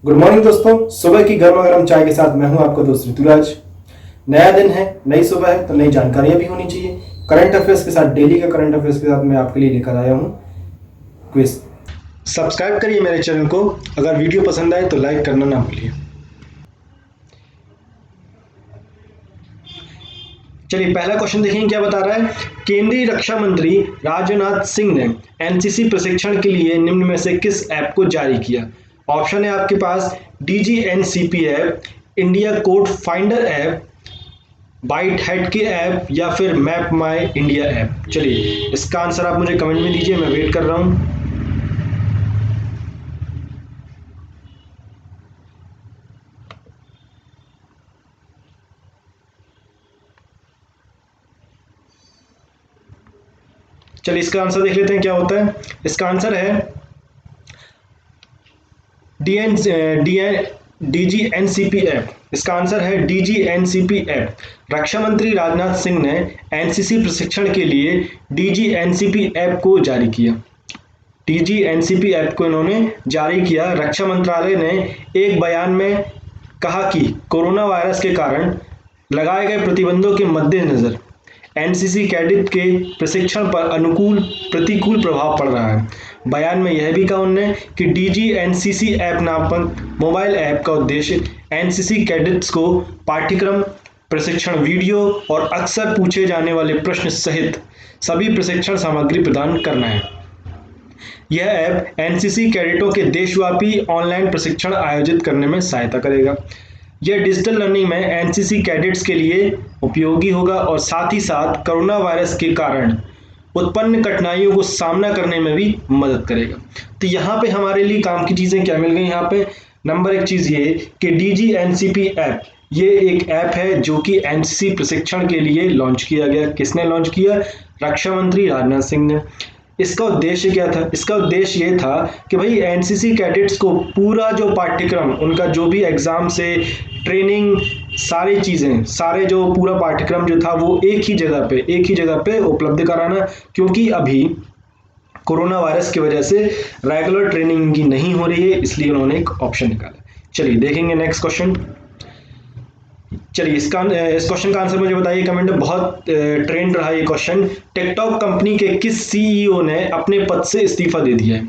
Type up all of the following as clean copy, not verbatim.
Good morning दोस्तों। सुबह की गर्मा गर्म चाय के साथ मैं हूं आपका दोस्त ऋतुराज। नया दिन है, नई सुबह है, तो नई जानकारियां भी होनी चाहिए। करंट अफेयर्स के साथ, डेली का करंट अफेयर्स के साथ मैं आपके लिए लेकर आया हूं क्विज। सब्सक्राइब करिए मेरे चैनल को। अगर वीडियो पसंद आए तो लाइक करना ना भूलिए। चलिए पहला क्वेश्चन देखेंगे क्या बता रहा है। केंद्रीय रक्षा मंत्री राजनाथ सिंह ने एनसीसी प्रशिक्षण के लिए निम्न में से किस ऐप को जारी किया। ऑप्शन है आपके पास DGNCP app, India code finder app, बाइट हेड के ऐप या फिर मैप माई इंडिया ऐप। चलिए इसका आंसर आप मुझे कमेंट में दीजिए, मैं वेट कर रहा हूं। चलिए इसका आंसर देख लेते हैं क्या होता है। इसका आंसर है डीएन डीएन डीजीएनसीपी ऐप। इसका आंसर है डीजीएनसीपी ऐप। रक्षा मंत्री राजनाथ सिंह ने एनसीसी प्रशिक्षण के लिए डीजीएनसीपी ऐप को जारी किया। डीजीएनसीपी ऐप को इन्होंने जारी किया। रक्षा मंत्रालय ने एक बयान में कहा कि कोरोना वायरस के कारण लगाए गए प्रतिबंधों के मद्देनजर एनसीसी कैडेट के प्रशिक्षण पर प्रतिकूल प्रभाव पड़ रहा है। बयान में यह भी कहा उन्होंने कि डीजीएनसीसी ऐप नामक मोबाइल ऐप का उद्देश्य एनसीसी कैडेट्स को पाठ्यक्रम, प्रशिक्षण वीडियो और अक्सर पूछे जाने वाले प्रश्न सहित सभी प्रशिक्षण सामग्री प्रदान करना है। यह ऐप एनसीसी कैडेटों के देशव्यापी ऑनलाइन प्रशिक्षण आयोजित करने में सहायता करेगा। यह डिजिटल लर्निंग में एनसीसी कैडेट्स के लिए उपयोगी होगा और साथ ही साथ कोरोना वायरस के कारण उत्पन्न कठिनाइयों को सामना करने में भी मदद करेगा। तो यहाँ पे हमारे लिए काम की चीजें क्या मिल गई। यहाँ पे नंबर एक चीज ये कि डीजीएनसीपी ऐप, ये एक ऐप है जो कि एनसीसी प्रशिक्षण के लिए लॉन्च किया गया। किसने लॉन्च किया? रक्षा मंत्री राजनाथ सिंह ने। इसका उद्देश्य क्या था? इसका उद्देश्य ये था कि भाई एनसीसी कैडेट्स को पूरा जो पाठ्यक्रम, उनका जो भी एग्जाम से ट्रेनिंग, सारी चीजें, सारे जो पूरा पाठ्यक्रम जो था वो एक ही जगह पे उपलब्ध कराना। क्योंकि अभी कोरोना वायरस की वजह से रेगुलर ट्रेनिंग इनकी नहीं हो रही है, इसलिए उन्होंने एक ऑप्शन निकाला। चलिए देखेंगे नेक्स्ट क्वेश्चन। चलिए इस क्वेश्चन का आंसर मुझे बताइए कमेंट में। बहुत ट्रेंड रहा ये क्वेश्चन। टिकटॉक कंपनी के किस सीईओ ने अपने पद से इस्तीफा दे दिया है?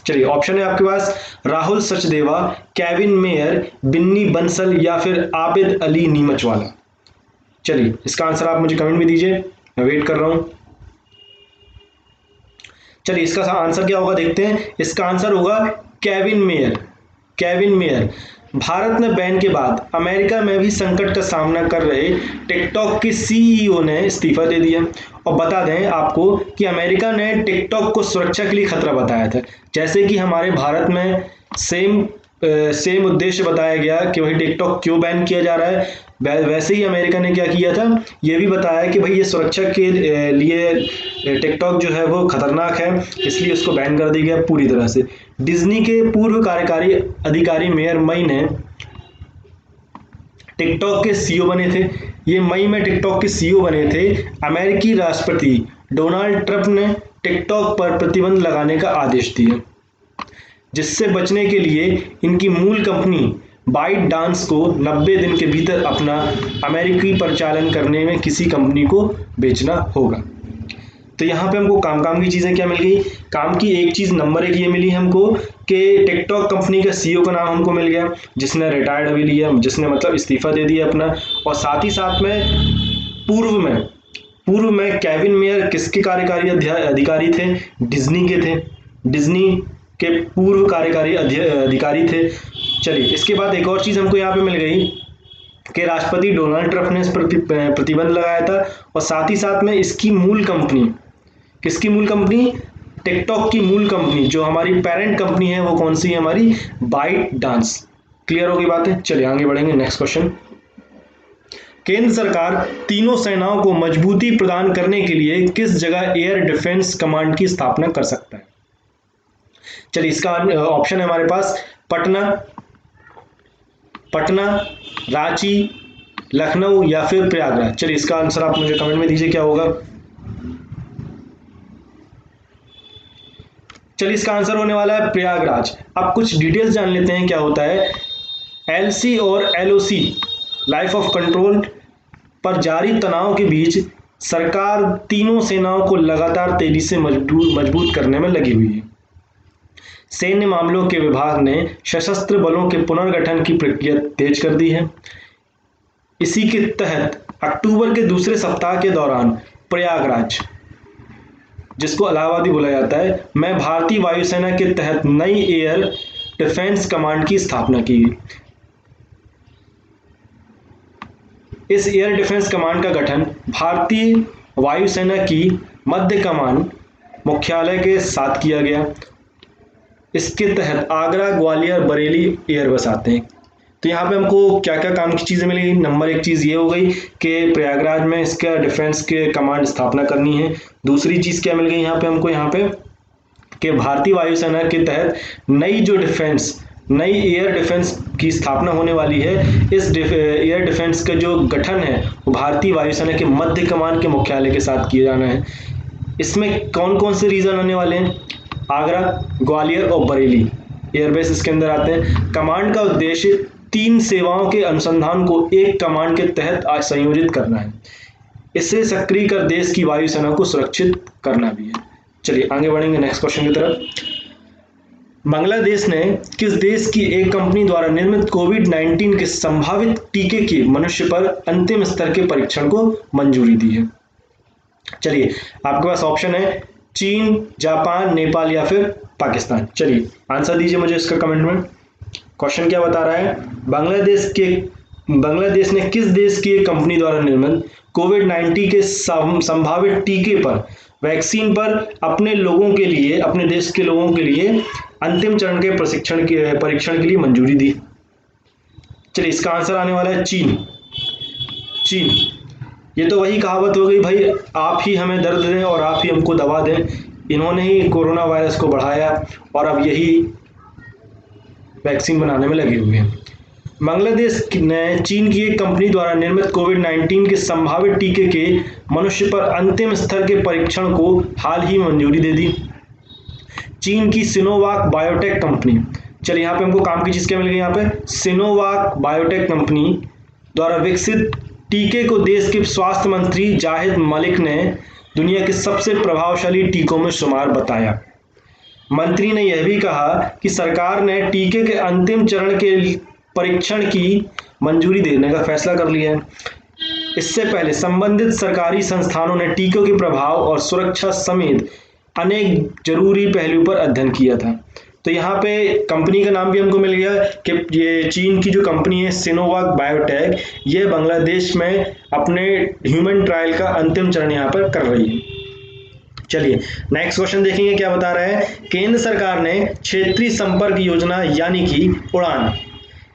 चलिए ऑप्शन है आपके पास राहुल सचदेवा, केविन मेयर, बिन्नी बंसल या फिर आबिद अली नीमचवाला। चलिए इसका आंसर आप मुझे कमेंट में दीजिए, मैं वेट कर रहा हूं। चलिए इसका आंसर क्या होगा देखते हैं। इसका आंसर होगा Kevin mayor. Kevin mayor. Bharat में बैन के बाद अमेरिका में भी संकट का सामना कर रहे टिकटॉक के सीईओ ने इस्तीफा दे दिया। और बता दें आपको कि अमेरिका ने टिकटॉक को सुरक्षा के लिए खतरा बताया था। जैसे कि हमारे भारत में सेम उद्देश्य बताया गया कि भाई टिकटॉक क्यों बैन किया जा रहा है, वैसे ही अमेरिका ने क्या किया था, ये भी बताया कि भाई ये सुरक्षा के लिए टिकटॉक जो है वो खतरनाक है, इसलिए उसको बैन कर दिया गया पूरी तरह से। डिज्नी के पूर्व कार्यकारी अधिकारी मेयर मई ने टिकटॉक के सीईओ बने थे। ये मई में टिकटॉक के सीईओ बने थे। अमेरिकी राष्ट्रपति डोनाल्ड ट्रंप ने टिकटॉक पर प्रतिबंध लगाने का आदेश दिया, जिससे बचने के लिए इनकी मूल कंपनी बाइट डांस को 90 दिन के भीतर अपना अमेरिकी परिचालन करने में किसी कंपनी को बेचना होगा। तो यहाँ पे हमको काम की चीजें क्या मिल गई। काम की एक चीज नंबर एक ये मिली हमको कि टिकटॉक कंपनी का सीईओ का नाम हमको मिल गया, जिसने रिटायर्ड अभी लिया, जिसने मतलब इस्तीफा दे दिया अपना। और साथ ही साथ में पूर्व में केविन मेयर किसके कार्यकारी अधिकारी थे? डिज्नी के थे। डिज्नी के पूर्व कार्यकारी अधिकारी थे। चलिए इसके बाद एक और चीज हमको यहाँ पे मिल गई कि राष्ट्रपति डोनाल्ड ट्रंप ने इस पर प्रतिबंध लगाया था। और साथ ही साथ में इसकी मूल कंपनी, किसकी मूल कंपनी? टिकटॉक की मूल कंपनी, जो हमारी पेरेंट कंपनी है वो कौन सी है? हमारी बाइट डांस। क्लियर होगी बातें। चलिए आगे बढ़ेंगे। Next question. केंद्र सरकार तीनों सेनाओं को मजबूती प्रदान करने के लिए किस जगह एयर डिफेंस कमांड की स्थापना कर सकता है? चलिए इसका ऑप्शन है हमारे पास पटना, रांची, लखनऊ या फिर प्रयागराज। चलिए इसका आंसर आप मुझे कमेंट में दीजिए क्या होगा। चलिए इसका आंसर होने वाला है प्रयागराज। अब कुछ डिटेल्स जान लेते हैं क्या होता है। एलसी और एलओसी लाइफ ऑफ कंट्रोल पर जारी तनाव के बीच सरकार तीनों सेनाओं को लगातार तेजी से मजबूत करने में लगी हुई है। सैन्य मामलों के विभाग ने सशस्त्र बलों के पुनर्गठन की प्रक्रिया तेज कर दी है। इसी के तहत अक्टूबर के दूसरे सप्ताह के दौरान प्रयागराज, जिसको इलाहाबादी बोला जाता है, में भारतीय वायुसेना के तहत नई एयर डिफेंस कमांड की स्थापना की गई। इस एयर डिफेंस कमांड का गठन भारतीय वायुसेना की मध्य कमान मुख्यालय के साथ किया गया। इसके तहत आगरा, ग्वालियर, बरेली एयरबस आते हैं। तो यहाँ पे हमको क्या क्या काम की चीज़ें मिलेगी। नंबर एक चीज़ ये हो गई कि प्रयागराज में इसका डिफेंस के कमांड स्थापना करनी है। दूसरी चीज़ क्या मिल गई यहाँ पे हमको, यहाँ पे कि भारतीय वायुसेना के तहत नई एयर डिफेंस की स्थापना होने वाली है। इस एयर डिफेंस का जो गठन है वो भारतीय वायुसेना के मध्य कमान के मुख्यालय के साथ किया जाना है। इसमें कौन कौन से रीजन आने वाले हैं, आगरा, ग्वालियर और बरेली एयरबेस इसके अंदर आते हैं। कमांड का उद्देश्य 3 सेवाओं के अनुसंधान को एक कमांड के तहत संयोजित करना है। इससे सक्रिय कर देश की वायुसेना को सुरक्षित करना भी है। चलिए आगे बढ़ेंगे नेक्स्ट क्वेश्चन की तरफ। बांग्लादेश ने किस देश की एक कंपनी द्वारा निर्मित कोविड-19 के संभावित टीके के मनुष्य पर अंतिम स्तर के परीक्षण को मंजूरी दी है। चलिए आपके पास ऑप्शन है चीन, जापान, नेपाल या फिर पाकिस्तान। चलिए आंसर दीजिए मुझे इसका कमेंट में। क्वेश्चन क्या बता रहा है, बांग्लादेश ने किस देश की एक कंपनी द्वारा निर्मित कोविड-19 के संभावित टीके पर वैक्सीन पर अपने देश के लोगों के लिए अंतिम चरण के परीक्षण के लिए मंजूरी दी। चलिए इसका आंसर आने वाला है चीन। ये तो वही कहावत हो गई भाई, आप ही हमें दर्द दें और आप ही हमको दवा दें। इन्होंने ही कोरोना वायरस को बढ़ाया और अब यही वैक्सीन बनाने में लगे हुए हैं। बांग्लादेश ने चीन की एक कंपनी द्वारा निर्मित कोविड-19 के संभावित टीके के मनुष्य पर अंतिम स्तर के परीक्षण को हाल ही मंजूरी दे दी। चीन की सिनोवाक बायोटेक कंपनी, चलिए यहाँ पे हमको काम की चीज क्या मिल गई, यहाँ पे सिनोवाक बायोटेक कंपनी द्वारा विकसित टीके को देश के स्वास्थ्य मंत्री जाहिद मलिक ने दुनिया के सबसे प्रभावशाली टीकों में शुमार बताया। मंत्री ने यह भी कहा कि सरकार ने टीके के अंतिम चरण के परीक्षण की मंजूरी देने का फैसला कर लिया है। इससे पहले संबंधित सरकारी संस्थानों ने टीकों के प्रभाव और सुरक्षा समेत अनेक जरूरी पहलुओं पर अध्ययन किया था। तो यहाँ पे कंपनी का नाम भी हमको मिल गया कि ये चीन की जो कंपनी है सिनोवाक बायोटेक, ये बांग्लादेश में अपने ह्यूमन ट्रायल का अंतिम चरण यहाँ पर कर रही है। चलिए नेक्स्ट क्वेश्चन देखेंगे क्या बता रहा है। केंद्र सरकार ने क्षेत्रीय संपर्क योजना यानी कि उड़ान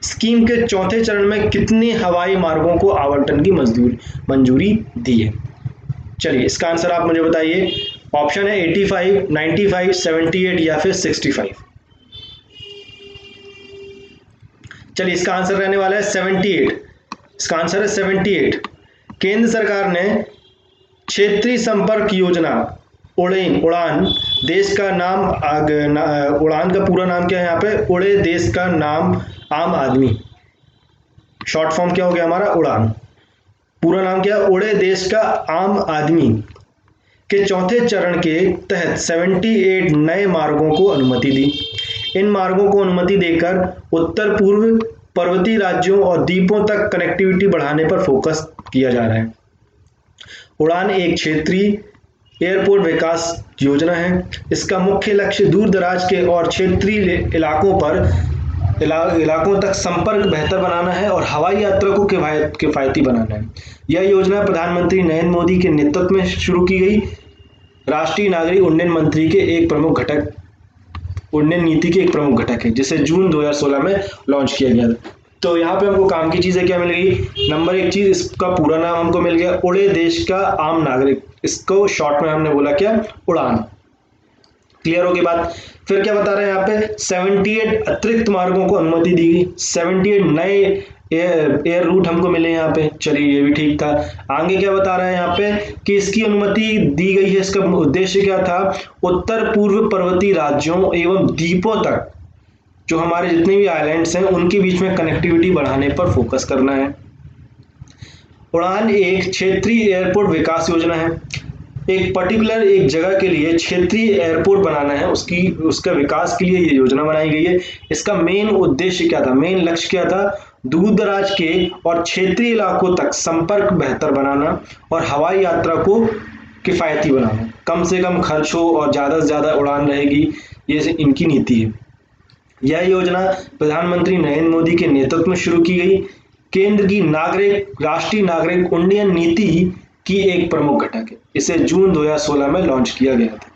स्कीम के चौथे चरण में कितने हवाई मार्गों को आवंटन की मंजूरी दी है। चलिए इसका आंसर आप मुझे बताइए। ऑप्शन है 85, 95, 78 या फिर 65। चलिए इसका आंसर रहने वाला है 78। इसका आंसर है 78। केंद्र सरकार ने क्षेत्रीय संपर्क योजना उड़ान देश का नाम उड़ान का पूरा नाम क्या है यहाँ पे, उड़े देश का नाम आम आदमी, शॉर्ट फॉर्म क्या हो गया हमारा उड़ान, पूरा नाम क्या है उड़े देश का आम आदमी के चौथे चरण के तहत 78 नए मार्गों को अनुमति दी। इन मार्गों को अनुमति देकर उत्तर पूर्व पर्वतीय राज्यों और द्वीपों तक कनेक्टिविटी बढ़ाने पर फोकस किया जा रहा है। उड़ान एक क्षेत्रीय एयरपोर्ट विकास योजना है। इसका मुख्य लक्ष्य दूर दराज के और क्षेत्रीय इलाकों तक संपर्क बेहतर बनाना है और हवाई यात्रा को किफायती बनाना है। यह योजना प्रधानमंत्री नरेंद्र मोदी के नेतृत्व में शुरू की गई राष्ट्रीय नागरिक उड्डयन नीति के एक प्रमुख घटक है, जिसे जून 2016 में लॉन्च किया गया था। तो यहाँ पे हमको काम की चीजें क्या मिल गई। नंबर एक चीज, इसका पूरा नाम हमको मिल गया उड़े देश का आम नागरिक, इसको शॉर्ट में हमने बोला क्या उड़ान। क्लियर हो गई बात। फिर क्या बता रहे हैं यहाँ पे 78 अतिरिक्त मार्गों को अनुमति दी गई, 78 नए एयर रूट हमको मिले यहाँ पे। चलिए ये भी ठीक था। आगे क्या बता रहा है यहाँ पे कि इसकी अनुमति दी गई है, इसका उद्देश्य क्या था, उत्तर पूर्व पर्वतीय राज्यों एवं द्वीपों तक जो हमारे जितने भी आइलैंड्स हैं उनके बीच में कनेक्टिविटी बढ़ाने पर फोकस करना है। उड़ान एक क्षेत्रीय एयरपोर्ट विकास योजना है। एक पर्टिकुलर एक जगह के लिए क्षेत्रीय एयरपोर्ट बनाना है, उसका विकास के लिए ये योजना बनाई गई है। इसका मेन उद्देश्य क्या था, मेन लक्ष्य क्या था, दूर दराज के और क्षेत्रीय इलाकों तक संपर्क बेहतर बनाना और हवाई यात्रा को किफायती बनाना, कम से कम खर्च हो और ज़्यादा से ज़्यादा उड़ान रहेगी, ये इनकी नीति है। यह योजना प्रधानमंत्री नरेंद्र मोदी के नेतृत्व में शुरू की गई केंद्र की राष्ट्रीय नागरिक उड्डयन नीति की एक प्रमुख घटक है। इसे जून 2016 में लॉन्च किया गया था।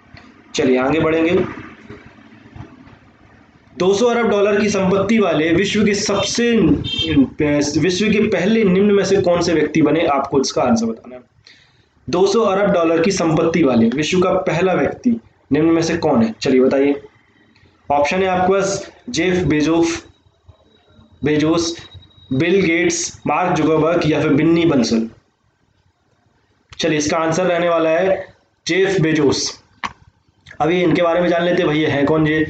चलिए आगे बढ़ेंगे। 200 अरब डॉलर की संपत्ति वाले विश्व के पहले निम्न में से कौन से व्यक्ति बने, आपको इसका आंसर बताना है। 200 अरब डॉलर की संपत्ति वाले विश्व का पहला व्यक्ति निम्न में से कौन है, चलिए बताइए। ऑप्शन है आपके पास Jeff Bezos, Bill Gates, Mark Zuckerberg या फिर बिन्नी बंसल। चलिए इसका आंसर रहने वाला है जेफ बेजोस। अभी इनके बारे में जान लेते हैं, भैया है कौन ये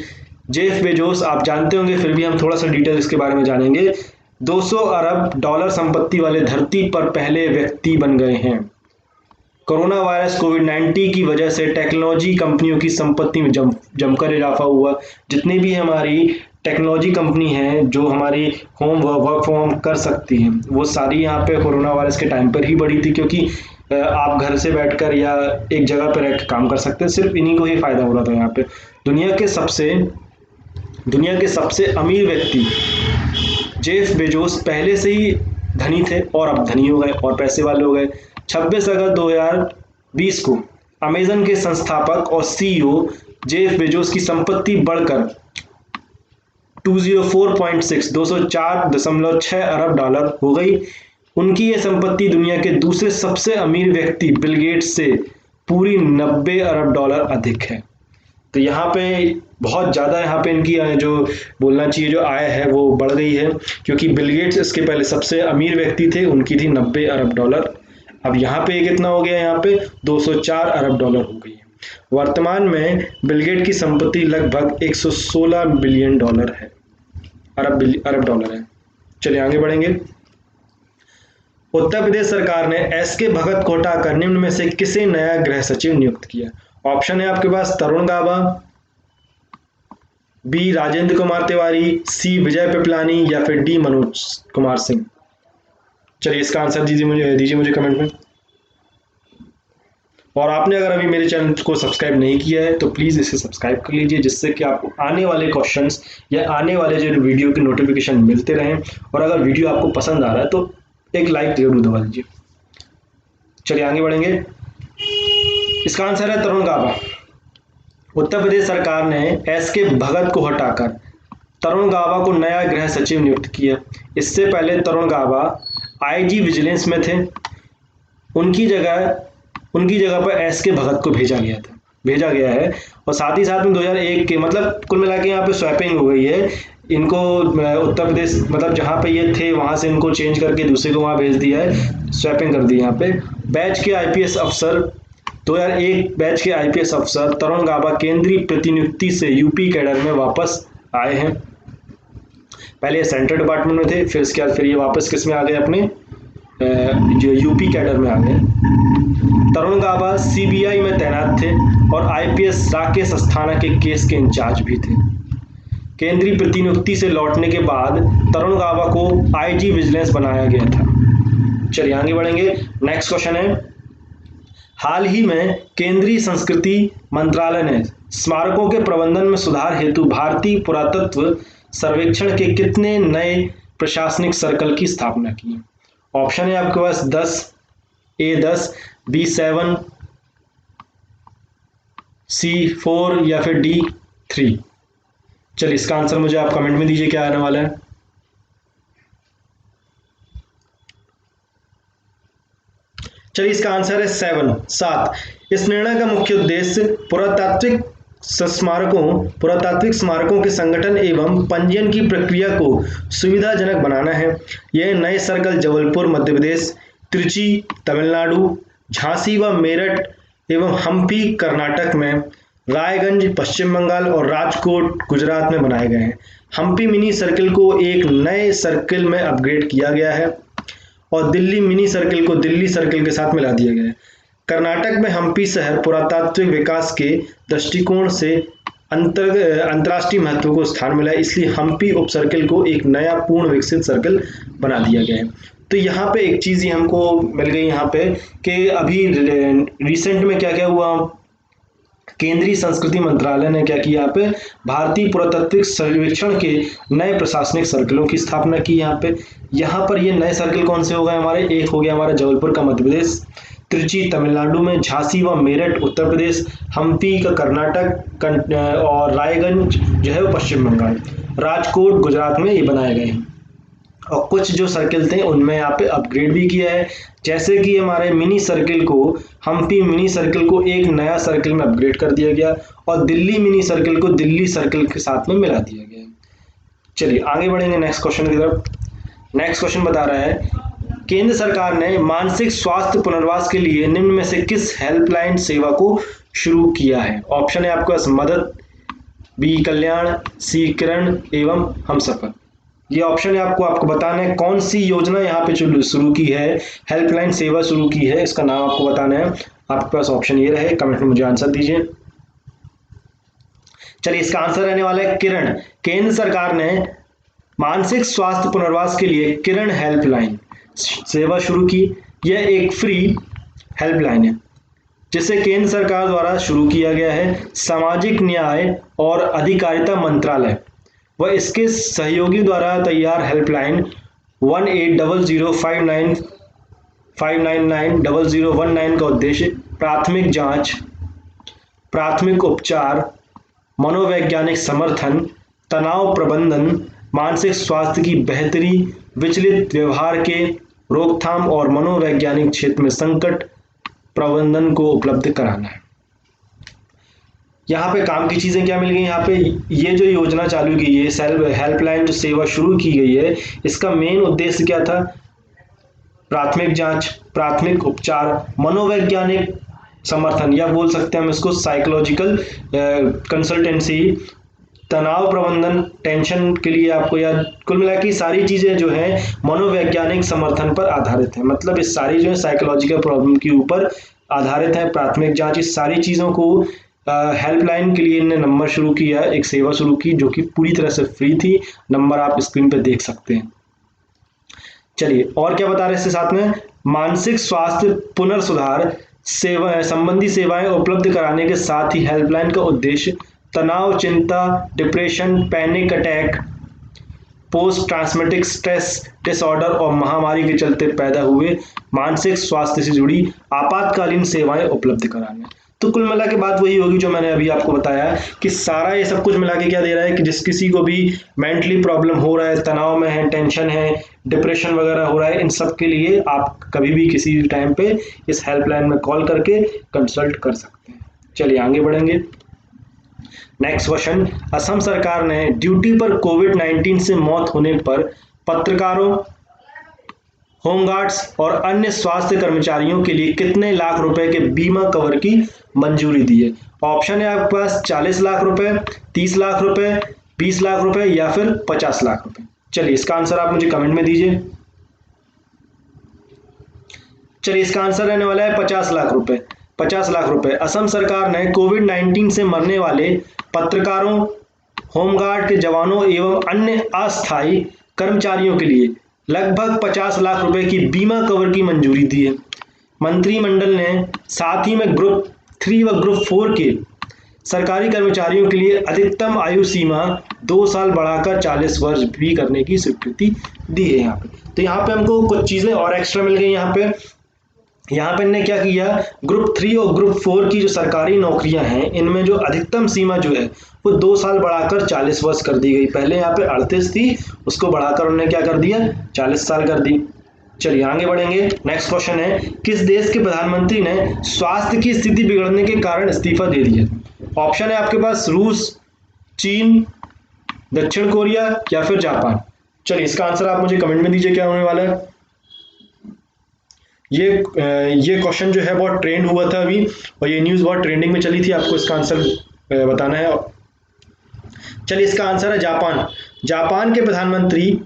जेफ बेजोस, आप जानते होंगे, फिर भी हम थोड़ा सा डिटेल इसके बारे में जानेंगे। 200 अरब डॉलर संपत्ति वाले धरती पर पहले व्यक्ति बन गए हैं। कोरोना वायरस कोविड-19 की वजह से टेक्नोलॉजी कंपनियों की संपत्ति में जमकर इजाफा हुआ। जितनी भी हमारी टेक्नोलॉजी कंपनी हैं जो हमारी वर्क फ्रॉम होम कर सकती हैं, वो सारी यहाँ पे कोरोना वायरस के टाइम पर ही बढ़ी थी, क्योंकि आप घर से बैठकर या एक जगह पर रहकर काम कर सकते हैं। सिर्फ इन्हीं को ही फायदा हो रहा था यहाँ पे। दुनिया के सबसे अमीर व्यक्ति जेफ बेजोस पहले से ही धनी थे और अब धनी हो गए और पैसे वाले हो गए। 26 अगस्त 2020 को अमेजन के संस्थापक और सीईओ जेफ बेजोस की संपत्ति बढ़कर 204.6 अरब डॉलर हो गई। उनकी यह संपत्ति दुनिया के दूसरे सबसे अमीर व्यक्ति बिल गेट्स से पूरी 90 अरब डॉलर अधिक है। तो यहाँ पे बहुत ज़्यादा यहाँ पे इनकी जो बोलना चाहिए जो आय है वो बढ़ गई है, क्योंकि बिल गेट्स इसके पहले सबसे अमीर व्यक्ति थे, उनकी थी 90 अरब डॉलर। अब यहाँ पे कितना हो गया, यहाँ पे 204 अरब डॉलर हो गई है। वर्तमान में बिल गेट की संपत्ति लगभग 116 बिलियन डॉलर है, अरब डॉलर है। चलिए आगे बढ़ेंगे। उत्तर प्रदेश सरकार ने एस के भगत को हटाकर निम्न में से किसे नया गृह सचिव नियुक्त किया। ऑप्शन है आपके पास तरुण गाबा, बी राजेंद्र कुमार तिवारी, सी विजय पिपलानी या फिर डी मनोज कुमार सिंह। चलिए इसका आंसर दीजिए मुझे कमेंट में। और आपने अगर अभी मेरे चैनल को सब्सक्राइब नहीं किया है तो प्लीज़ इसे सब्सक्राइब कर लीजिए, जिससे कि आपको आने वाले क्वेश्चंस या आने वाले जो वीडियो की नोटिफिकेशन मिलते रहें। और अगर वीडियो आपको पसंद आ रहा है तो एक लाइक जरूर दबा दीजिए। चलिए आगे बढ़ेंगे। इसका आंसर है तरुण गाबा। उत्तर प्रदेश सरकार ने एस के भगत को हटाकर तरुण गाबा को नया गृह सचिव नियुक्त किया। इससे पहले तरुण गाबा आईजी विजिलेंस में थे। उनकी जगह पर एस के भगत को भेजा गया है। और साथ ही साथ में 2001 के मतलब कुल मिला के यहाँ पे स्वैपिंग हो गई है। इनको उत्तर प्रदेश मतलब जहाँ पे ये थे वहाँ से इनको चेंज करके दूसरे को वहाँ भेज दिया है, स्वैपिंग कर दी यहाँ पे। 2001 बैच के आईपीएस अफसर तरुण गाबा केंद्रीय प्रतिनियुक्ति से यूपी कैडर में वापस आए हैं। पहले ये सेंट्रल डिपार्टमेंट में थे, फिर इसके बाद फिर ये वापस किस में आ गए, अपने जो यूपी कैडर में आ गए। तरुण गाबा सीबीआई में तैनात थे और आईपीएस राकेश अस्थाना के केस के इंचार्ज भी थे। केंद्रीय प्रतिनियुक्ति से लौटने के बाद तरुण गाबा को आईजी विजिलेंस बनाया गया था। चलिए आगे बढ़ेंगे। नेक्स्ट क्वेश्चन है, हाल ही में केंद्रीय संस्कृति मंत्रालय ने स्मारकों के प्रबंधन में सुधार हेतु भारतीय पुरातत्व सर्वेक्षण के कितने नए प्रशासनिक सर्कल की स्थापना की। ऑप्शन है आपके पास 10, A10, B7, C4 या फिर D3। चलिए इसका आंसर मुझे आप कमेंट में दीजिए, क्या आने वाला है। चलिए इसका आंसर है 7। इस निर्णय का मुख्य उद्देश्य पुरातात्विक स्मारकों पुरातात्विक स्मारकों के संगठन एवं पंजीयन की प्रक्रिया को सुविधाजनक बनाना है। यह नए सर्कल जबलपुर मध्य प्रदेश, त्रिची तमिलनाडु, झांसी व मेरठ एवं हम्पी कर्नाटक में, रायगंज पश्चिम बंगाल और राजकोट गुजरात में बनाए गए हैं। हम्पी मिनी सर्किल को एक नए सर्किल में अपग्रेड किया गया है और दिल्ली मिनी सर्किल को दिल्ली सर्किल के साथ मिला दिया गया है। कर्नाटक में हम्पी शहर पुरातात्विक विकास के दृष्टिकोण से अंतर्राष्ट्रीय महत्व को स्थान मिला है, इसलिए हम्पी उप सर्किल को एक नया पूर्ण विकसित सर्किल बना दिया गया है। तो यहाँ पे एक चीज़ हमको मिल गई यहाँ पे कि अभी रिसेंट में क्या क्या हुआ, केंद्रीय संस्कृति मंत्रालय ने क्या किया, यहाँ पे भारतीय पुरातात्विक सर्वेक्षण के नए प्रशासनिक सर्किलों की स्थापना की। यहाँ पर ये नए सर्किल कौन से हो गए हमारे, एक हो गया हमारा जबलपुर का मध्य प्रदेश, त्रिची तमिलनाडु में, झांसी व मेरठ उत्तर प्रदेश, हम्पी का कर्नाटक और रायगंज जो है वो पश्चिम बंगाल, राजकोट गुजरात में ये बनाए गए हैं। और कुछ जो सर्किल थे उनमें यहाँ पे अपग्रेड भी किया है, जैसे कि हमारे मिनी सर्किल को, हम्पी मिनी सर्किल को एक नया सर्किल में अपग्रेड कर दिया गया और दिल्ली मिनी सर्किल को दिल्ली सर्किल के साथ में मिला दिया गया। चलिए आगे बढ़ेंगे नेक्स्ट क्वेश्चन की तरफ। नेक्स्ट क्वेश्चन बता रहा है, केंद्र सरकार ने मानसिक स्वास्थ्य पुनर्वास के लिए निम्न में से किस हेल्पलाइन सेवा को शुरू किया है। ऑप्शन है आपके पास मदद, बी कल्याण, सी किरण एवं हमसफर। ये ऑप्शन है आपको बताना है कौन सी योजना यहाँ पे शुरू की है, हेल्पलाइन सेवा शुरू की है, इसका नाम आपको बताना है। आपके पास ऑप्शन ये रहे, कमेंट में मुझे आंसर दीजिए। चलिए इसका आंसर रहने वाला है किरण। केंद्र सरकार ने मानसिक स्वास्थ्य पुनर्वास के लिए किरण हेल्पलाइन सेवा शुरू की। यह एक फ्री हेल्पलाइन है जिसे केंद्र सरकार द्वारा शुरू किया गया है। सामाजिक न्याय और अधिकारिता मंत्रालय व इसके सहयोगी द्वारा तैयार हेल्पलाइन 180059590019 का उद्देश्य प्राथमिक जांच, प्राथमिक उपचार, मनोवैज्ञानिक समर्थन, तनाव प्रबंधन, मानसिक स्वास्थ्य की बेहतरी, विचलित व्यवहार के रोकथाम और मनोवैज्ञानिक क्षेत्र में संकट प्रबंधन को उपलब्ध कराना है। यहाँ पे काम की चीजें क्या मिल गई, यहाँ पे ये जो योजना चालू की है, सेल्फ हेल्पलाइन जो सेवा शुरू की गई है, इसका मेन उद्देश्य क्या था, प्राथमिक जांच, प्राथमिक उपचार, मनोवैज्ञानिक समर्थन या बोल सकते हैं हम इसको साइकोलॉजिकल कंसल्टेंसी, तनाव प्रबंधन, टेंशन के लिए आपको, या कुल मिला के सारी चीजें जो है मनोवैज्ञानिक समर्थन पर आधारित है। मतलब इस सारी जो है साइकोलॉजिकल प्रॉब्लम के ऊपर आधारित है। प्राथमिक जांच, इस सारी चीजों को हेल्पलाइन के लिए इन्होंने नंबर शुरू किया, एक सेवा शुरू की जो कि पूरी तरह से फ्री थी। नंबर आप स्क्रीन पे देख सकते हैं। चलिए और क्या बता रहे हैं इसके साथ में, मानसिक स्वास्थ्य पुनर्सुधार सेवा संबंधी सेवाएं उपलब्ध कराने के साथ ही हेल्पलाइन का उद्देश्य तनाव, चिंता, depression, panic attack, post traumatic stress disorder और महामारी के चलते पैदा हुए मानसिक स्वास्थ्य से जुड़ी आपातकालीन सेवाएं उपलब्ध कराना। तो कुल मिला के बात वही होगी जो मैंने अभी आपको बताया कि सारा ये सब कुछ मिला के क्या दे रहा है कि जिस किसी को भी मेंटली प्रॉब्लम हो रहा है, तनाव में है, टेंशन है, डिप्रेशन वगैरह हो रहा है, इन सब के लिए आप कभी भी किसी भी टाइम पे इस हेल्पलाइन में कॉल करके कंसल्ट कर सकते हैं। चलिए आगे बढ़ेंगे। नेक्स्ट क्वेश्चन, असम सरकार ने ड्यूटी पर कोविड-19 से मौत होने पर पत्रकारों, होमगार्ड्स और अन्य स्वास्थ्य कर्मचारियों के लिए कितने लाख रुपए के बीमा कवर की मंजूरी दी है। ऑप्शन है आपके पास 40 लाख रुपए, 30 लाख रुपए, 20 लाख रुपए या फिर 50 लाख रुपए। चलिए इसका आंसर आप मुझे कमेंट में दीजिए। चलिए इसका आंसर रहने वाला है 50 लाख रुपए। 50 लाख रुपए असम सरकार ने कोविड-19 से मरने वाले पत्रकारों, होमगार्ड के जवानों एवं अन्य अस्थायी कर्मचारियों के लिए लगभग 50 लाख रुपए की बीमा कवर की मंजूरी दी है। मंत्रिमंडल ने साथ ही में ग्रुप 3 व ग्रुप 4 के सरकारी कर्मचारियों के लिए अधिकतम आयु सीमा 2 साल बढ़ाकर 40 वर्ष भी करने की स्वीकृति दी है। यहाँ पे तो यहाँ पे हमको कुछ चीजें और एक्स्ट्रा मिल गई। यहाँ पे इन्होंने क्या किया, ग्रुप 3 और ग्रुप 4 की जो सरकारी नौकरियां हैं इनमें जो अधिकतम सीमा जो है वो 2 साल बढ़ाकर 40 वर्ष कर दी गई। पहले यहाँ पे 38 थी, उसको बढ़ाकर उन्होंने क्या कर दिया, 40 साल कर दी। चलिए आगे बढ़ेंगे। नेक्स्ट क्वेश्चन है, किस देश के प्रधानमंत्री ने स्वास्थ्य की स्थिति बिगड़ने के कारण इस्तीफा दे दिया। ऑप्शन है आपके पास रूस, चीन, दक्षिण कोरिया या फिर जापान। चलिए इसका आंसर आप मुझे कमेंट में दीजिए क्या होने वाला है। ये क्वेश्चन जो है बहुत ट्रेंड हुआ था अभी, और ये न्यूज़ बहुत ट्रेंडिंग में चली थी, आपको इसका आंसर बताना है। चलिए इसका आंसर है जापान। जापान के प्रधानमंत्री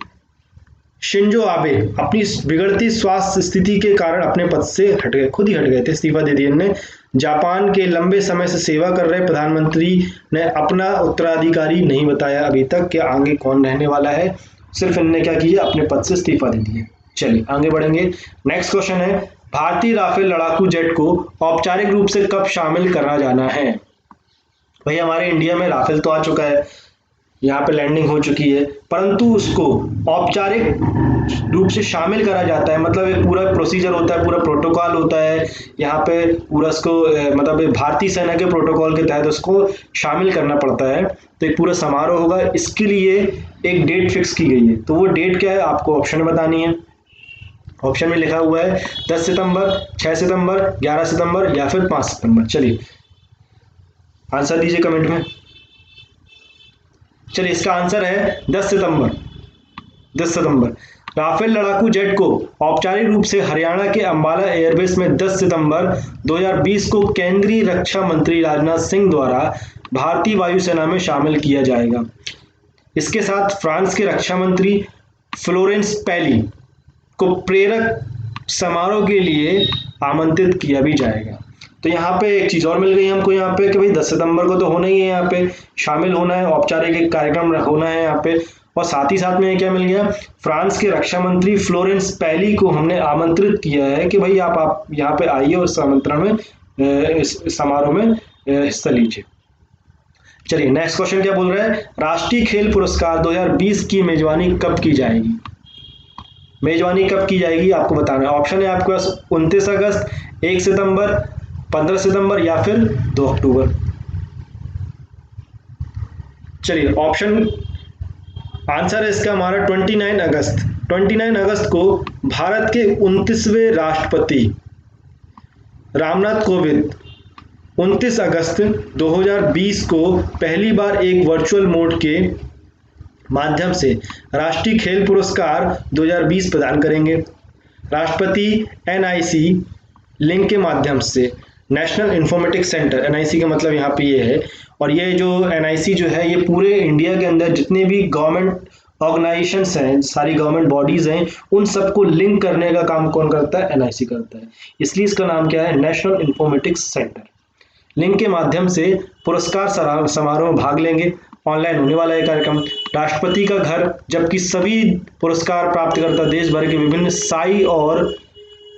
शिंजो आबे अपनी बिगड़ती स्वास्थ्य स्थिति के कारण अपने पद से हट गए, खुद ही हट गए थे, इस्तीफा दे दिया इन्होंने। जापान के लंबे समय से सेवा कर रहे प्रधानमंत्री ने अपना उत्तराधिकारी नहीं बताया अभी तक कि आगे कौन रहने वाला है, सिर्फ इन्होंने क्या किया, अपने पद से इस्तीफा दे दिया। चलिए आगे बढ़ेंगे। नेक्स्ट क्वेश्चन है, भारतीय राफेल लड़ाकू जेट को औपचारिक रूप से कब शामिल करा जाना है। भाई हमारे इंडिया में राफेल तो आ चुका है, यहाँ पे लैंडिंग हो चुकी है, परंतु उसको औपचारिक रूप से शामिल करा जाता है, मतलब एक पूरा प्रोसीजर होता है, पूरा प्रोटोकॉल होता है यहाँ पे, पूरा उसको मतलब भारतीय सेना के प्रोटोकॉल के तहत उसको शामिल करना पड़ता है। तो एक पूरा समारोह होगा, इसके लिए एक डेट फिक्स की गई है। तो वो डेट क्या है, आपको ऑप्शन बतानी है। ऑप्शन में लिखा हुआ है 10 सितंबर, 6 सितंबर, 11 सितंबर या फिर 5 सितंबर। चलिए आंसर दीजिए कमेंट में। चलिए इसका आंसर है 10 सितंबर। 10 सितंबर राफेल लड़ाकू जेट को औपचारिक रूप से हरियाणा के अंबाला एयरबेस में 10 सितंबर 2020 को केंद्रीय रक्षा मंत्री राजनाथ सिंह द्वारा भारतीय वायुसेना में शामिल किया जाएगा। इसके साथ फ्रांस के रक्षा मंत्री फ्लोरेंस पैली को प्रेरक समारोह के लिए आमंत्रित किया भी जाएगा। तो यहाँ पे एक चीज और मिल गई हमको यहाँ पे कि भाई 10 सितंबर को तो होना ही है, यहाँ पे शामिल होना है, औपचारिक एक कार्यक्रम होना है यहाँ पे। और साथ ही साथ में क्या मिल गया, फ्रांस के रक्षा मंत्री फ्लोरेंस पैली को हमने आमंत्रित किया है कि भाई आप यहाँ पे आइए, उस आमंत्रण में, इस समारोह में हिस्सा लीजिए। चलिए नेक्स्ट क्वेश्चन क्या बोल रहा है, राष्ट्रीय खेल पुरस्कार 2020 की मेजबानी कब की जाएगी। मेजबानी कब की जाएगी आपको बताना है। ऑप्शन है आपके पास 29 अगस्त, 1 सितंबर, 15 सितंबर या फिर 2 अक्टूबर। चलिए ऑप्शन आंसर है इसका हमारा 29 अगस्त। 29 अगस्त को भारत के 29वें राष्ट्रपति रामनाथ कोविंद 29 अगस्त 2020 को पहली बार एक वर्चुअल मोड के माध्यम से राष्ट्रीय खेल पुरस्कार 2020 प्रदान करेंगे। राष्ट्रपति एनआईसी लिंक के माध्यम से, नेशनल इंफॉर्मेटिक्स सेंटर, एनआईसी का मतलब यहाँ पे ये है, और ये जो एनआईसी जो है ये पूरे इंडिया के अंदर जितने भी गवर्नमेंट ऑर्गेनाइजेशंस हैं, सारी गवर्नमेंट बॉडीज हैं, उन सबको लिंक करने का काम कौन करता है, एनआईसी करता है। इसलिए इसका नाम क्या है, नेशनल इंफॉर्मेटिक्स सेंटर। लिंक के माध्यम से पुरस्कार समारोह में भाग लेंगे। ऑनलाइन होने वाला है कार्यक्रम। राष्ट्रपति का घर, जबकि सभी पुरस्कार प्राप्तकर्ता देश भर के विभिन्न साई और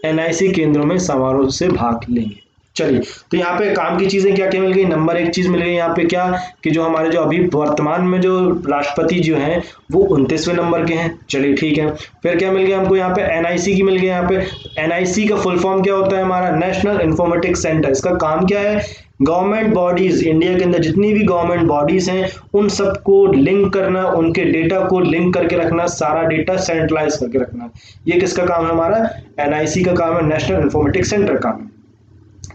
एनआईसी केंद्रों में समारोह से भाग लेंगे। चलिए तो यहाँ पे काम की चीजें क्या क्या मिल गई। नंबर एक चीज मिल गई यहाँ पे क्या, कि जो हमारे जो अभी वर्तमान में जो राष्ट्रपति जो हैं वो 29वें नंबर के हैं। चलिए ठीक है। फिर क्या मिल गया हमको यहाँ पे, एनआईसी की मिल गई। यहाँ पे एनआईसी का फुल फॉर्म क्या होता है हमारा, नेशनल इंफॉर्मेटिक्स सेंटर। इसका काम क्या है, गवर्नमेंट बॉडीज, इंडिया के अंदर जितनी भी गवर्नमेंट बॉडीज हैं उन सबको लिंक करना, उनके डेटा को लिंक करके रखना, सारा डेटा सेंट्रलाइज करके रखना। ये किसका काम है, हमारा एनआईसी का काम है, नेशनल इंफॉर्मेटिक्स सेंटर का काम है।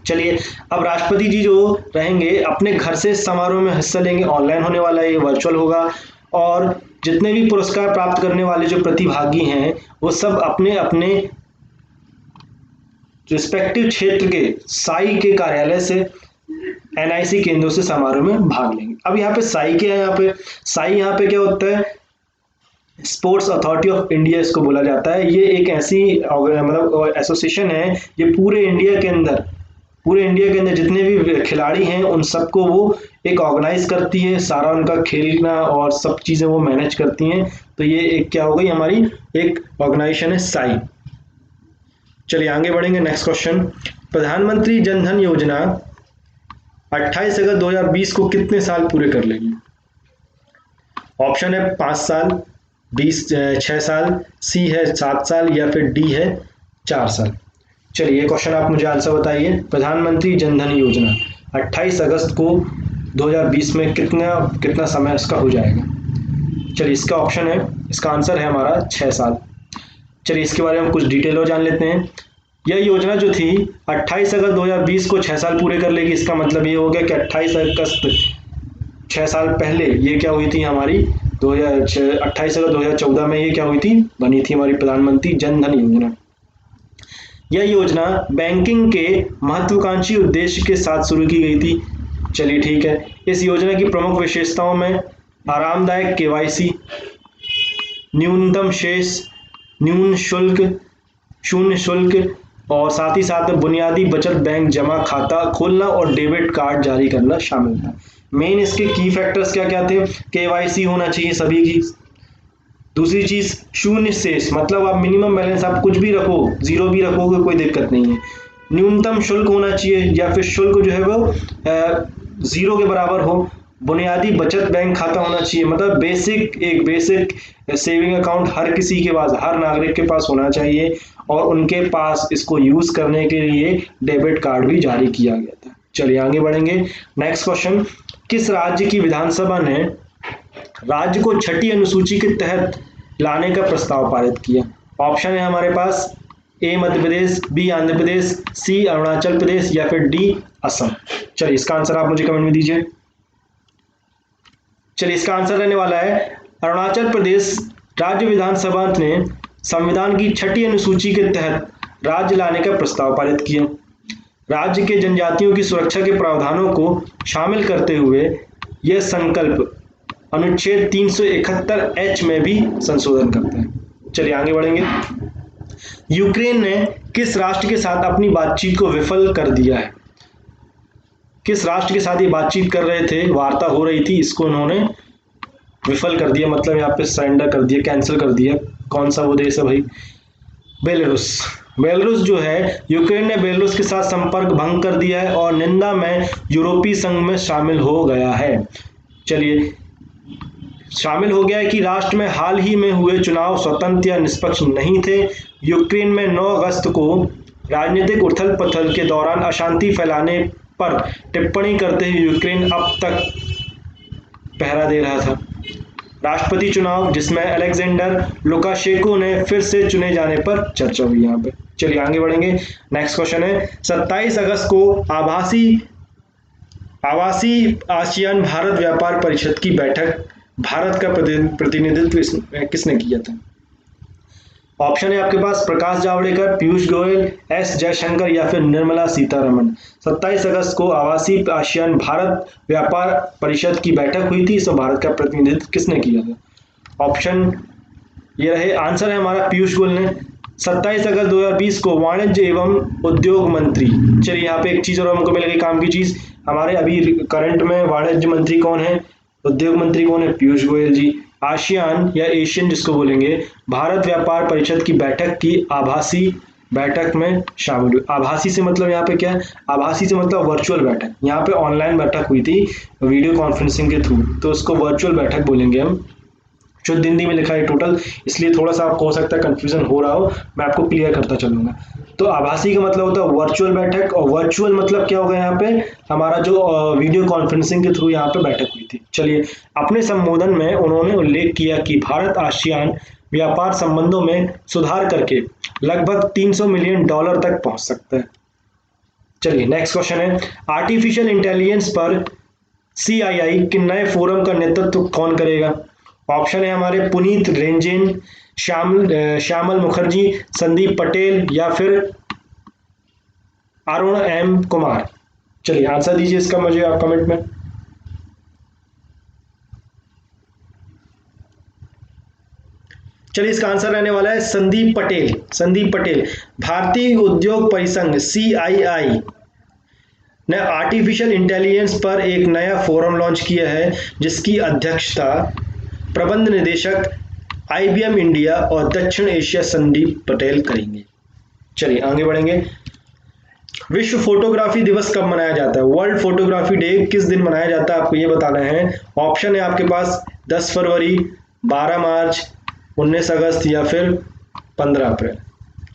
चलिए अब राष्ट्रपति जी जो रहेंगे अपने घर से समारोह में हिस्सा लेंगे। ऑनलाइन होने वाला है, ये वर्चुअल होगा, और जितने भी पुरस्कार प्राप्त करने वाले जो प्रतिभागी हैं वो सब अपने अपने रिस्पेक्टिव क्षेत्र के साई के कार्यालय से, एनआईसी केंद्रों से समारोह में भाग लेंगे। अब यहाँ पे साई क्या है, यहाँ पे साई यहाँ पे क्या होता है, स्पोर्ट्स अथॉरिटी ऑफ इंडिया इसको बोला जाता है। ये एक ऐसी मतलब एसोसिएशन है, ये पूरे इंडिया के अंदर जितने भी खिलाड़ी हैं उन सबको वो एक ऑर्गेनाइज करती है, सारा उनका खेलना और सब चीजें वो मैनेज करती हैं। तो ये एक क्या हो गई, हमारी एक ऑर्गेनाइजेशन है साई। चलिए आगे बढ़ेंगे। नेक्स्ट क्वेश्चन, प्रधानमंत्री जन धन योजना 28 अगस्त 2020 को कितने साल पूरे कर लेगी। ऑप्शन है 5 साल, 6 साल, सी है 7 साल या फिर डी है 4 साल। चलिए ये क्वेश्चन आप मुझे आंसर बताइए। प्रधानमंत्री जन धन योजना 28 अगस्त को 2020 में कितना समय इसका हो जाएगा। चलिए इसका आंसर है हमारा 6 साल। चलिए इसके बारे में कुछ डिटेल और जान लेते हैं। यह योजना जो थी 28 अगस्त 2020 को 6 साल पूरे कर लेगी। इसका मतलब ये हो गया कि 28 अगस्त 6 साल पहले ये क्या हुई थी हमारी 28 अगस्त 2014 में ये क्या हुई थी, बनी थी हमारी प्रधानमंत्री जन धन योजना। यह योजना बैंकिंग के महत्वाकांक्षी उद्देश्य के साथ शुरू की गई थी। चलिए ठीक है। इस योजना की प्रमुख विशेषताओं में आरामदायक केवाईसी, न्यूनतम शेष, शून्य शुल्क और साथ ही साथ बुनियादी बचत बैंक जमा खाता खोलना और डेबिट कार्ड जारी करना शामिल था। मेन इसके की फैक्टर्स क्या क्या थे? केवाईसी होना चाहिए सभी की। दूसरी चीज शून्य शेष, मतलब आप मिनिमम बैलेंस आप कुछ भी रखो, जीरो भी रखोगे कोई दिक्कत नहीं है। न्यूनतम शुल्क होना चाहिए या फिर शुल्क जो है वो जीरो के बराबर हो। बुनियादी बचत बैंक खाता होना चाहिए, मतलब एक बेसिक सेविंग अकाउंट हर किसी के पास, हर नागरिक के पास होना चाहिए और उनके पास इसको यूज करने के लिए डेबिट कार्ड भी जारी किया गया था। चलिए आगे बढ़ेंगे। नेक्स्ट क्वेश्चन, किस राज्य की विधानसभा ने राज्य को छठी अनुसूची के तहत लाने का प्रस्ताव पारित किया? ऑप्शन है हमारे पास ए मध्य प्रदेश, बी आंध्र प्रदेश, सी अरुणाचल प्रदेश या फिर डी असम। चलिए इसका आंसर आप मुझे कमेंट में दीजिए। चलिए इसका आंसर रहने वाला है अरुणाचल प्रदेश राज्य विधानसभा ने संविधान की छठी अनुसूची के तहत राज्य लाने का प्रस्ताव पारित किया। राज्य के जनजातियों की सुरक्षा के प्रावधानों को शामिल करते हुए यह संकल्प अनुच्छेद 371H में भी संशोधन करता है। चलिए आगे बढ़ेंगे। यूक्रेन ने किस राष्ट्र के साथ अपनी बातचीत को विफल कर दिया है? किस राष्ट्र के साथ ये बातचीत कर रहे थे, वार्ता हो रही थी, इसको उन्होंने विफल कर दिया, मतलब यहाँ पे सरेंडर कर दिया, कैंसिल कर दिया। कौन सा वो देश है भाई? बेलारूस। बेलारूस जो है, यूक्रेन ने बेलारूस के साथ संपर्क भंग कर दिया है और निंदा में यूरोपीय संघ में शामिल हो गया है। चलिए शामिल हो गया है कि राष्ट्र में हाल ही में हुए चुनाव स्वतंत्र या निष्पक्ष नहीं थे। यूक्रेन में 9 अगस्त को राजनीतिक उथल पुथल के दौरान अशांति फैलाने पर टिप्पणी करते हुए यूक्रेन अब तक पहरा दे रहा था। राष्ट्रपति चुनाव जिसमें अलेक्जेंडर लुकाशेंको ने फिर से चुने जाने पर चर्चा हुई यहाँ पे। चलिए आगे बढ़ेंगे। नेक्स्ट क्वेश्चन है 27 अगस्त को आवासी आसियान भारत व्यापार परिषद की बैठक भारत का प्रतिनिधित्व किसने किया था? ऑप्शन है आपके पास प्रकाश जावड़ेकर, पीयूष गोयल, एस जयशंकर या फिर निर्मला सीतारमण। 27 अगस्त को आवासी आसियान भारत व्यापार परिषद की बैठक हुई थी, इसमें भारत का प्रतिनिधित्व किसने किया था? ऑप्शन ये रहे, आंसर है हमारा पीयूष गोयल ने। 27 अगस्त 2020 को वाणिज्य एवं उद्योग मंत्री, चलिए यहाँ पे एक चीज और हमको मिलेगी काम की चीज, हमारे अभी करंट में वाणिज्य मंत्री कौन है, उद्योग मंत्री कौन है? पीयूष गोयल जी। आसियान या एशियन जिसको बोलेंगे, भारत व्यापार परिषद की बैठक की आभासी बैठक में शामिल हुई। आभासी से मतलब यहाँ पे क्या है? आभासी से मतलब वर्चुअल बैठक। यहाँ पे ऑनलाइन बैठक हुई थी वीडियो कॉन्फ्रेंसिंग के थ्रू, तो उसको वर्चुअल बैठक बोलेंगे हम। शुद्ध हिंदी में लिखा है टोटल, इसलिए थोड़ा सा आपको हो सकता है कंफ्यूजन हो रहा हो, मैं आपको क्लियर करता चलूंगा। तो आभासी का मतलब होता है वर्चुअल बैठक, और वर्चुअल मतलब क्या होगा यहाँ पे, हमारा जो वीडियो कॉन्फ्रेंसिंग के थ्रू यहाँ पे बैठक हुई थी। चलिए अपने संबोधन में उन्होंने उल्लेख किया कि भारत आसियान व्यापार संबंधों में सुधार करके लगभग $300 मिलियन तक पहुंच सकता है। चलिए नेक्स्ट क्वेश्चन है, आर्टिफिशियल इंटेलिजेंस पर CII के नए फोरम का नेतृत्व कौन करेगा? ऑप्शन है हमारे पुनीत रेंजेन, श्यामल मुखर्जी, संदीप पटेल या फिर अरुण M कुमार। चलिए आंसर दीजिए इसका मुझे आप कमेंट में। चलिए इसका आंसर रहने वाला है संदीप पटेल। संदीप पटेल। भारतीय उद्योग परिसंघ CII ने आर्टिफिशियल इंटेलिजेंस पर एक नया फोरम लॉन्च किया है, जिसकी अध्यक्षता प्रबंध निदेशक IBM इंडिया और दक्षिण एशिया संदीप पटेल करेंगे। चलिए आगे बढ़ेंगे। विश्व फोटोग्राफी दिवस कब मनाया जाता है? वर्ल्ड फोटोग्राफी डे किस दिन मनाया जाता है, आपको ये बताना है। ऑप्शन है आपके पास 10 फरवरी, 12 मार्च, 19 अगस्त या फिर 15 अप्रैल।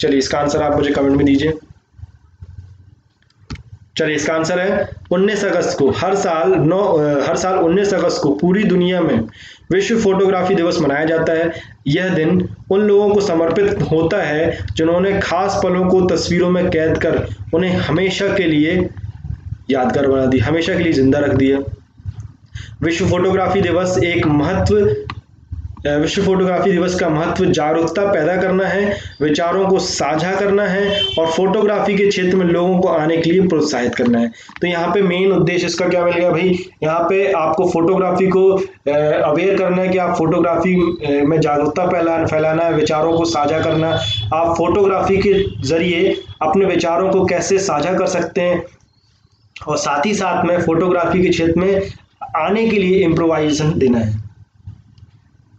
चलिए इसका आंसर आप मुझे कमेंट में दीजिए। चलिए इसका आंसर है 19 अगस्त को। हर साल 19 अगस्त को पूरी दुनिया में विश्व फोटोग्राफी दिवस मनाया जाता है। यह दिन उन लोगों को समर्पित होता है जिन्होंने खास पलों को तस्वीरों में कैद कर उन्हें हमेशा के लिए यादगार बना दी, हमेशा के लिए जिंदा रख दिया। विश्व फोटोग्राफी दिवस विश्व फोटोग्राफी दिवस का महत्व जागरूकता पैदा करना है, विचारों को साझा करना है और फोटोग्राफी के क्षेत्र में लोगों को आने के लिए प्रोत्साहित करना है। तो यहाँ पे मेन उद्देश्य इसका क्या मिल गया भाई, यहाँ पे आपको फोटोग्राफी को अवेयर करना है कि आप फोटोग्राफी में जागरूकता फैलाना है, विचारों को साझा करना, आप फोटोग्राफी के जरिए अपने विचारों को कैसे साझा कर सकते हैं और साथ ही साथ में फोटोग्राफी के क्षेत्र में आने के लिए इम्प्रोवाइजेशन देना है।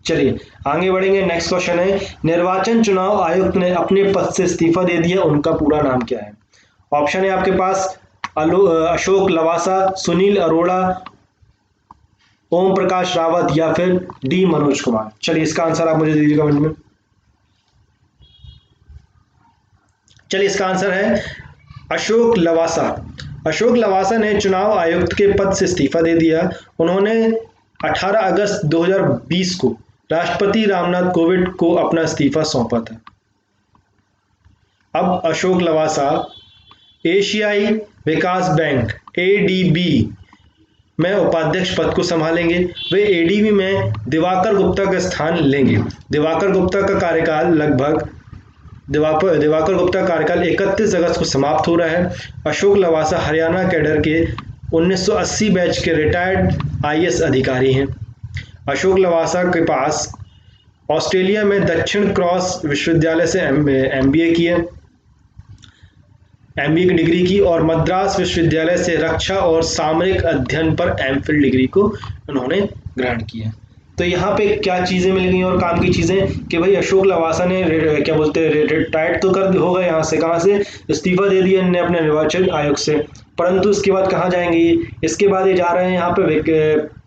चलिए आगे बढ़ेंगे। नेक्स्ट क्वेश्चन है, निर्वाचन चुनाव आयुक्त ने अपने पद से इस्तीफा दे दिया, उनका पूरा नाम क्या है? ऑप्शन है आपके पास अशोक लवासा, सुनील अरोड़ा, ओम प्रकाश रावत या फिर डी मनोज कुमार। चलिए इसका आंसर आप मुझे दीजिए कमेंट में। चलिए इसका आंसर है अशोक लवासा। अशोक लवासा ने चुनाव आयुक्त के पद से इस्तीफा दे दिया। उन्होंने 18 अगस्त 2020 को राष्ट्रपति रामनाथ कोविंद को अपना इस्तीफा सौंपा था। अब अशोक लवासा एशियाई विकास बैंक एडीबी में उपाध्यक्ष पद को संभालेंगे। वे एडीबी में दिवाकर गुप्ता का स्थान लेंगे। दिवाकर गुप्ता का कार्यकाल 31 अगस्त को समाप्त हो रहा है। अशोक लवासा हरियाणा कैडर के 1980 बैच के रिटायर्ड आईएएस अधिकारी हैं। अशोक लवासा के पास ऑस्ट्रेलिया में दक्षिण क्रॉस विश्वविद्यालय से एमबीए की डिग्री की और मद्रास विश्वविद्यालय से रक्षा और सामरिक अध्ययन पर एमफिल डिग्री को उन्होंने ग्रहण किया। तो यहाँ पे क्या चीज़ें मिल गई और काम की चीज़ें कि भाई अशोक लवासा ने क्या बोलते हैं रिटायर्ड तो कर होगा, यहाँ से कहाँ से इस्तीफा दे दिया इन्होंने अपने निर्वाचन आयोग से, परंतु इसके बाद कहाँ जाएंगे? इसके बाद ये जा रहे हैं यहाँ पे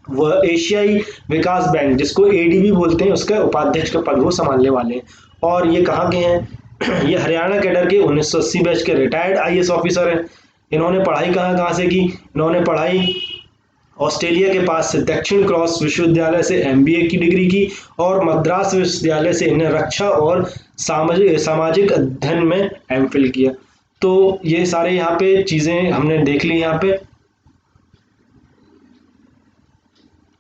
वह एशियाई विकास बैंक जिसको एडीबी बोलते हैं उसका उपाध्यक्ष का पद वो संभालने वाले हैं। और ये कहाँ के हैं? ये हरियाणा कैडर के 1980 बैच के रिटायर्ड आईएएस ऑफिसर हैं। इन्होंने पढ़ाई कहाँ से की? इन्होंने पढ़ाई ऑस्ट्रेलिया के पास से दक्षिण क्रॉस विश्वविद्यालय से एमबीए की डिग्री की और मद्रास विश्वविद्यालय से इन्हें रक्षा और सामाजिक अध्ययन में एमफिल किया। तो ये सारे यहाँ पे चीज़ें हमने देख ली। यहाँ पे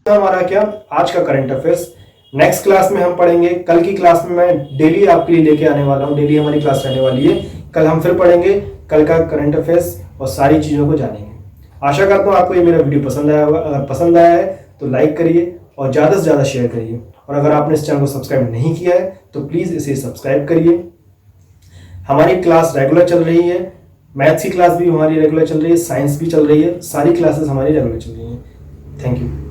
हमारा क्या आज का करंट अफेयर्स। नेक्स्ट क्लास में हम पढ़ेंगे, कल की क्लास में मैं डेली आपके लिए लेके आने वाला हूँ, डेली हमारी क्लास रहने वाली है। कल हम फिर पढ़ेंगे कल का करंट अफेयर्स और सारी चीज़ों को जानेंगे। आशा करता हूँ आपको ये मेरा वीडियो पसंद आया होगा। अगर पसंद आया है तो लाइक करिए और ज़्यादा से ज़्यादा शेयर करिए, और अगर आपने इस चैनल को सब्सक्राइब नहीं किया है तो प्लीज़ इसे सब्सक्राइब करिए। हमारी क्लास रेगुलर चल रही है, मैथ्स की क्लास भी हमारी रेगुलर चल रही है, साइंस भी चल रही है, सारी क्लासेस हमारी रेगुलर चल रही हैं। Thank you.